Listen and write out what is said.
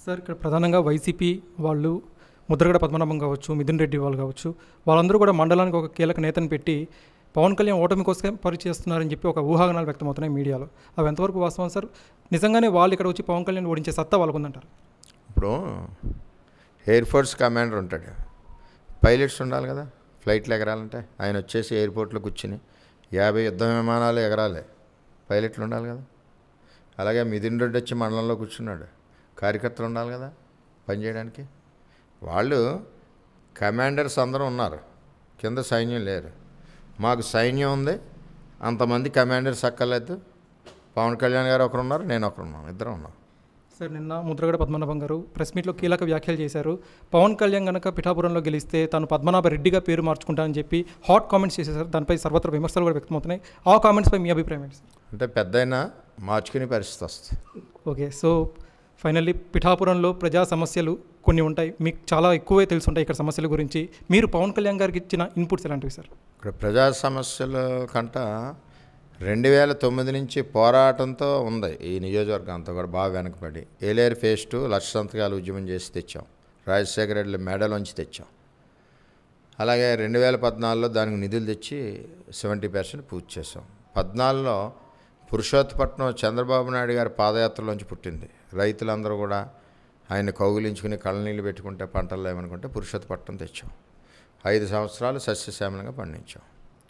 Sir ఇక్కడ ప్రధానంగా YCP వాళ్ళు ముద్రగడ పద్మనాభం కావచ్చు, మిథున్ రెడ్డి వాళ్ళు కావచ్చు, వాళ్ళందరూ కూడా మండలానికి ఒక కీలక నేతను పెట్టి పవన్ కళ్యాణ్ ఓటమి కోసం పరిచేస్తున్నారని చెప్పి ఒక ఊహాగానాలు వ్యక్తమవుతున్నాయి మీడియాలో. అవి ఎంతవరకు వాస్తవం సార్? నిజంగానే వాళ్ళు ఇక్కడ వచ్చి పవన్ కళ్యాణ్ ఓడించే సత్తా వాళ్ళకు ఉందంటారు? ఇప్పుడు ఎయిర్ ఫోర్స్ కమాండర్ ఉంటాడు, పైలట్స్ ఉండాలి కదా ఫ్లైట్లు ఎగరాలంటే. ఆయన వచ్చేసి ఎయిర్పోర్ట్లో కూర్చుని 50 యుద్ధ విమానాలు ఎగరాలి, పైలట్లు ఉండాలి కదా. అలాగే మిథున్ రెడ్డి వచ్చి మండలంలో కూర్చున్నాడు, కార్యకర్తలు ఉండాలి కదా పనిచేయడానికి. వాళ్ళు కమాండర్స్ అందరూ ఉన్నారు, కింద సైన్యం లేరు. మాకు సైన్యం ఉంది, అంతమంది కమాండర్స్ అక్కర్లేదు. పవన్ కళ్యాణ్ గారు ఒకరు ఉన్నారు, నేను ఒకరున్నాను, ఇద్దరం ఉన్నాం. సార్ నిన్న ముద్రగడ పద్మనాభం గారు ప్రెస్ మీట్లో కీలక వ్యాఖ్యలు చేశారు. పవన్ కళ్యాణ్ కనుక పిఠాపురంలో గెలిస్తే తాను పద్మనాభ రెడ్డిగా పేరు మార్చుకుంటానని చెప్పి హాట్ కామెంట్స్ చేశారు. దానిపై సర్వత్ర విమర్శలు కూడా వ్యక్తమవుతున్నాయి. ఆ కామెంట్స్పై మీ అభిప్రాయం ఏంటి సార్? అంటే పెద్దయినా మార్చుకునే పరిస్థితి వస్తుంది. ఓకే, సో ఫైనల్లీ పిఠాపురంలో ప్రజా సమస్యలు కొన్ని ఉంటాయి, మీకు చాలా ఎక్కువే తెలుసుంటాయి ఇక్కడ సమస్యల గురించి. మీరు పవన్ కళ్యాణ్ గారికి ఇచ్చిన ఇన్పుట్స్ ఎలాంటివి సార్? ఇక్కడ ప్రజా సమస్యల కంట 2009 నుంచి పోరాటంతో ఉంది ఈ నియోజకవర్గం అంతా కూడా బాగా వెనకబడి. ఏలేరు ఫేజ్ 2 లక్ష సంతకాలు ఉద్యమం చేసి తెచ్చాం, రాజశేఖర రెడ్డి మెడలోంచి తెచ్చాం. అలాగే 2014లో దానికి నిధులు తెచ్చి 70% పూర్తి చేసాం. 14లో పురుషోత్తపట్నం చంద్రబాబు నాయుడు గారి పాదయాత్రలోంచి పుట్టింది. రైతులందరూ కూడా ఆయన కౌగులించుకుని కళ్ళనీళ్ళు పెట్టుకుంటే పంటలు లేవనుకుంటే పురుషోత్తపట్నం తెచ్చాం. 5 సంవత్సరాలు సస్యశ్యామలంగా పండించాం.